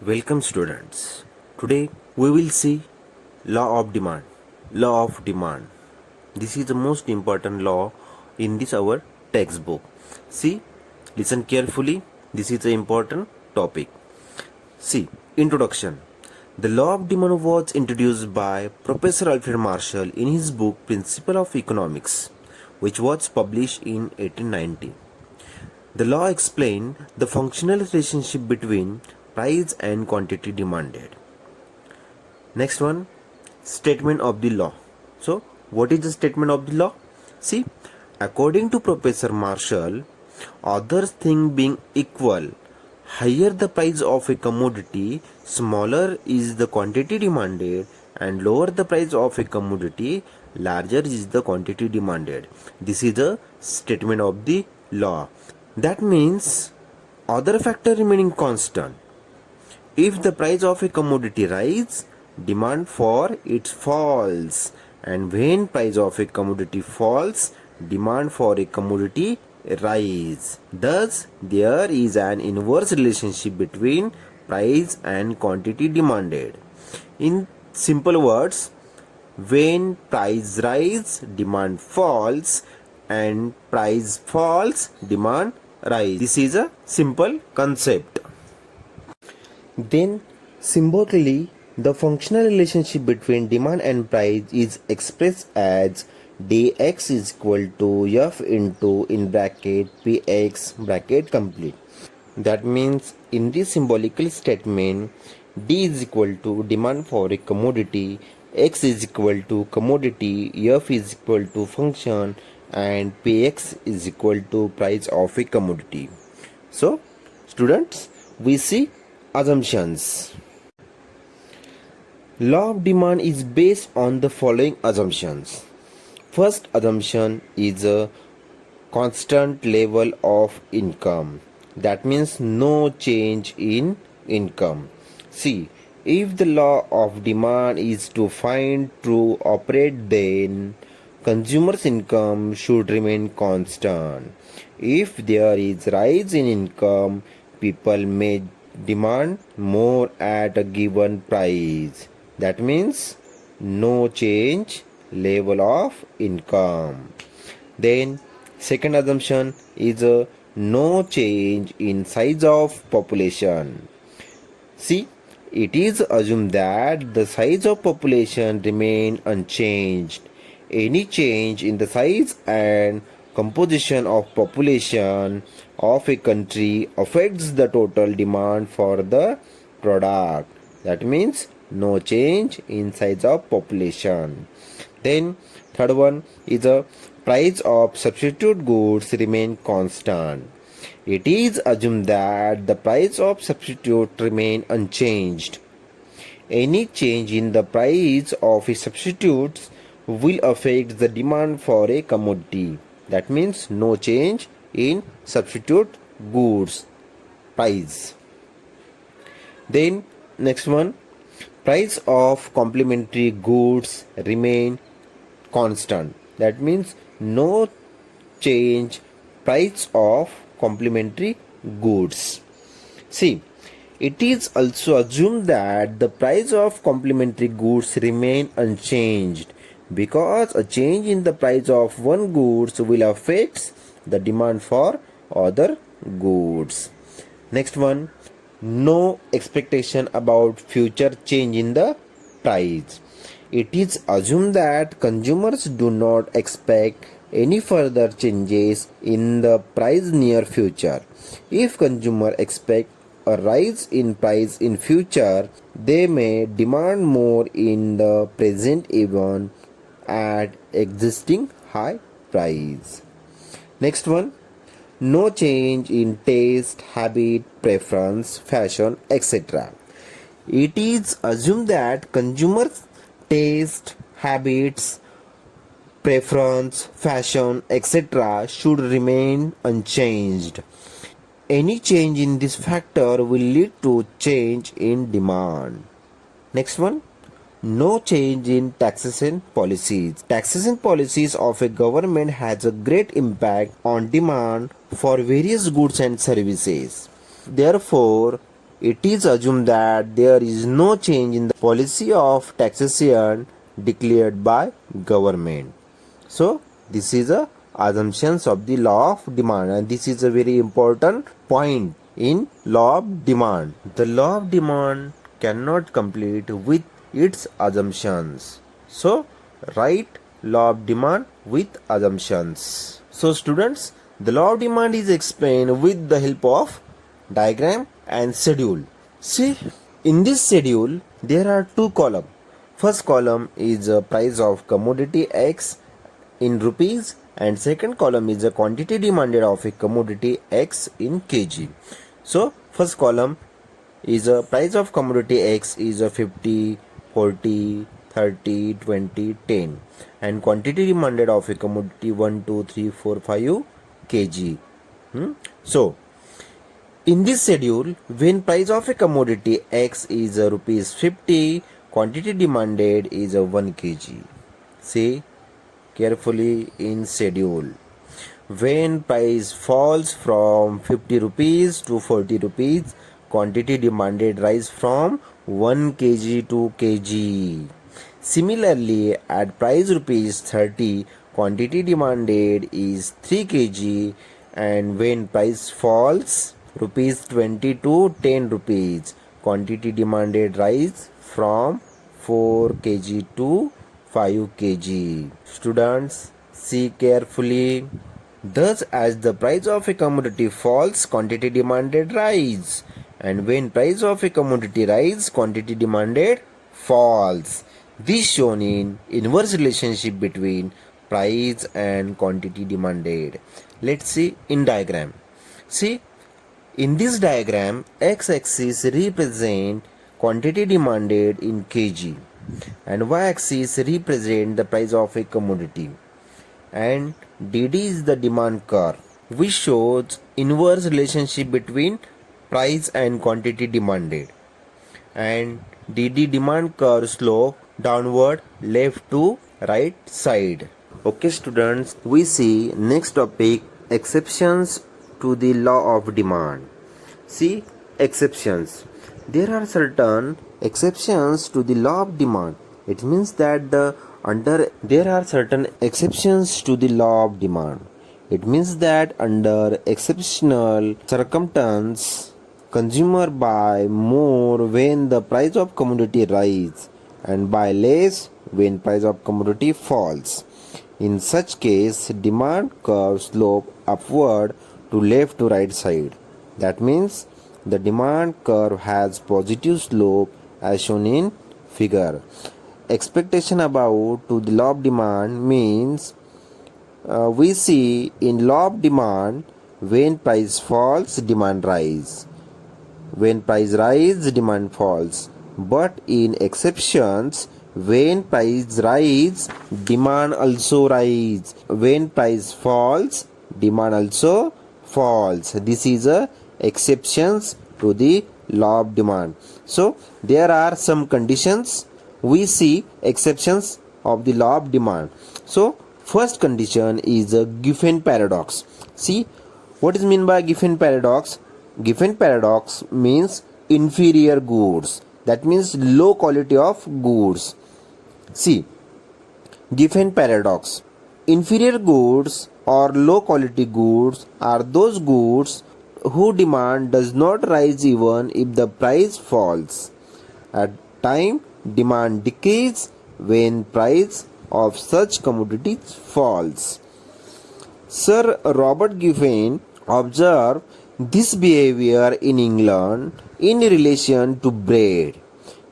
Welcome students. Today we will see law of demand. Law of demand. This is the most important law in this our textbook. See, listen carefully. This is an important topic. See, introduction. The law of demand was introduced by Professor Alfred Marshall in his book Principle of Economics, which was published in 1890. The law explained the functional relationship between price and quantity demanded. Next one, statement of the law. So, what is the statement of the law? See, according to Professor Marshall, other things being equal, higher the price of a commodity, smaller is the quantity demanded, and lower the price of a commodity, larger is the quantity demanded. This is the statement of the law. That means other factor remaining constant. If the price of a commodity rise, demand for it falls, and when price of a commodity falls, demand for a commodity rise. Thus, there is an inverse relationship between price and quantity demanded. In simple words, when price rise, demand falls, and price falls, demand rise. This is a simple concept. Then, symbolically, the functional relationship between demand and price is expressed as dx is equal to f into in bracket px bracket complete. That means in this symbolical statement, d is equal to demand for a commodity, x is equal to commodity, f is equal to function, and px is equal to price of a commodity. So, students, we see assumptions. Law of demand is based on the following assumptions. First assumption is a constant level of income. That means no change in income. See, if the law of demand is to find true operate, then consumers' income should remain constant. If there is rise in income, people may demand more at a given price. That means no change level of income. Then second assumption is a no change in size of population. See, it is assumed that the size of population remain unchanged. Any change in the size and composition of population of a country affects the total demand for the product. That means no change in size of population. Then third one is a price of substitute goods remain constant. It is assumed that the price of substitute remain unchanged. Any change in the price of a substitute will affect the demand for a commodity. That means no change in substitute goods price. Then next one, price of complementary goods remain constant. That means no change price of complementary goods. See, it is also assumed that the price of complementary goods remain unchanged, because a change in the price of one goods will affect the demand for other goods. Next one, no expectation about future change in the price. It is assumed that consumers do not expect any further changes in the price near future. If consumers expect a rise in price in future, they may demand more in the present even at existing high price. Next one, no change in taste, habit, preference, fashion, etc. It is assumed that consumers' taste, habits, preference, fashion, etc. should remain unchanged. Any change in this factor will lead to change in demand. Next one, no change in taxation policies. Taxation policies of a government has a great impact on demand for various goods and services. Therefore, it is assumed that there is no change in the policy of taxation declared by government. So this is a assumptions of the law of demand, and this is a very important point in law of demand. The law of demand cannot complete with its assumptions. So write law of demand with assumptions. So students, the law of demand is explained with the help of diagram and schedule. See, in this schedule there are two columns. First column is the price of commodity X in rupees, and second column is the quantity demanded of a commodity X in kg. So first column is a price of commodity X is a 50, 40, 30, 20, 10, and quantity demanded of a commodity 1, 2, 3, 4, 5 kg. So in this schedule, when price of a commodity X is rupees 50, quantity demanded is 1 kg. See carefully in schedule. When price falls from 50 rupees to 40 rupees, quantity demanded rise from 1 kg to kg. Similarly, at price rupees 30, quantity demanded is 3 kg, and when price falls rupees 20 to 10 rupees, quantity demanded rise from 4 kg to 5 kg. Students, see carefully. Thus, as the price of a commodity falls, quantity demanded rise, and when price of a commodity rise, quantity demanded falls. This shown in inverse relationship between price and quantity demanded. Let's see in diagram. See, in this diagram, x-axis represent quantity demanded in kg, and y-axis represent the price of a commodity, and dd is the demand curve, which shows inverse relationship between price and quantity demanded, and dd demand curve slope downward left to right side. Okay students, we see next topic, exceptions to the law of demand. See, exceptions. There are certain exceptions to the law of demand. It means that there are certain exceptions to the law of demand. It means that under exceptional circumstance, consumer buy more when the price of commodity rise and buy less when price of commodity falls. In such case, demand curve slope upward to left to right side. That means the demand curve has positive slope as shown in figure. Expectation about to the law of demand means we see in law of demand, when price falls, demand rise. When price rise, demand falls. But in exceptions, when price rise, demand also rise. When price falls, demand also falls. This is a exceptions to the law of demand. So there are some conditions. We see exceptions of the law of demand. So first condition is a Giffen paradox. See, what is meant by Giffen paradox? Giffen paradox means inferior goods. That means low quality of goods. See, Giffen paradox. Inferior goods or low quality goods are those goods whose demand does not rise even if the price falls. At time, demand decreases when price of such commodities falls. Sir Robert Giffen observed this behavior in England in relation to bread.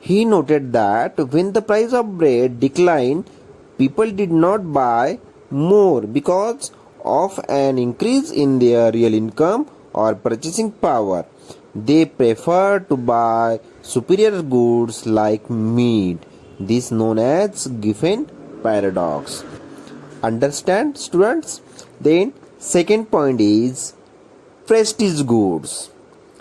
He noted that when the price of bread declined, people did not buy more because of an increase in their real income or purchasing power. They prefer to buy superior goods like meat. This is known as Giffen paradox. Understand, students? Then second point is prestige goods.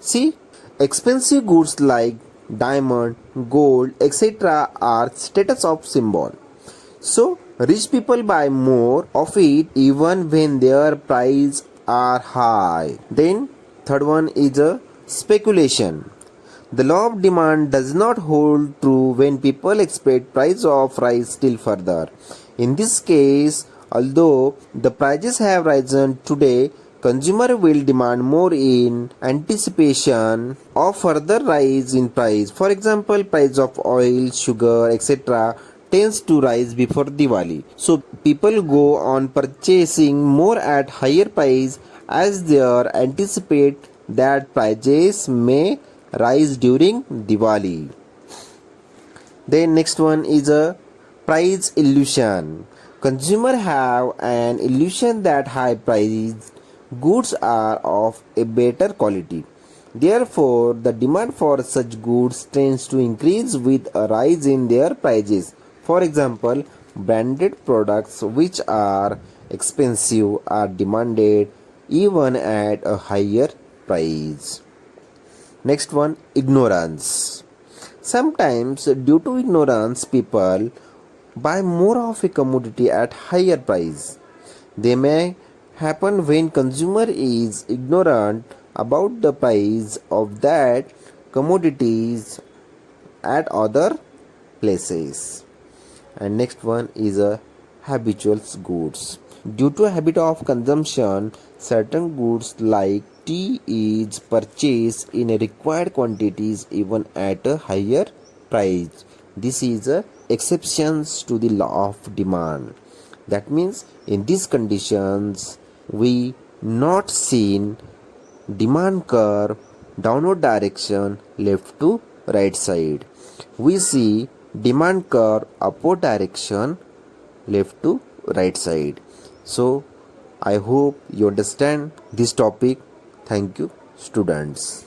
See, expensive goods like diamond, gold, etc. are status of symbol. So rich people buy more of it even when their prices are high. Then third one is a speculation. The law of demand does not hold true when people expect price of rise still further. In this case, although the prices have risen today, consumer will demand more in anticipation of further rise in price. For example, price of oil, sugar, etc. tends to rise before Diwali. So people go on purchasing more at higher price as they anticipate that prices may rise during Diwali. Then next one is a price illusion. Consumer have an illusion that high priced goods are of a better quality. Therefore, the demand for such goods tends to increase with a rise in their prices. For example, branded products which are expensive are demanded even at a higher price. Next one, ignorance. Sometimes, due to ignorance, people buy more of a commodity at higher price. They may happen when consumer is ignorant about the price of that commodities at other places. And next one is a habitual goods. Due to a habit of consumption, certain goods like tea is purchased in a required quantities even at a higher price. This is a exceptions to the law of demand. That means in these conditions we not seen demand curve downward direction left to right side. We see demand curve upward direction left to right side. So I hope you understand this topic. Thank you, students.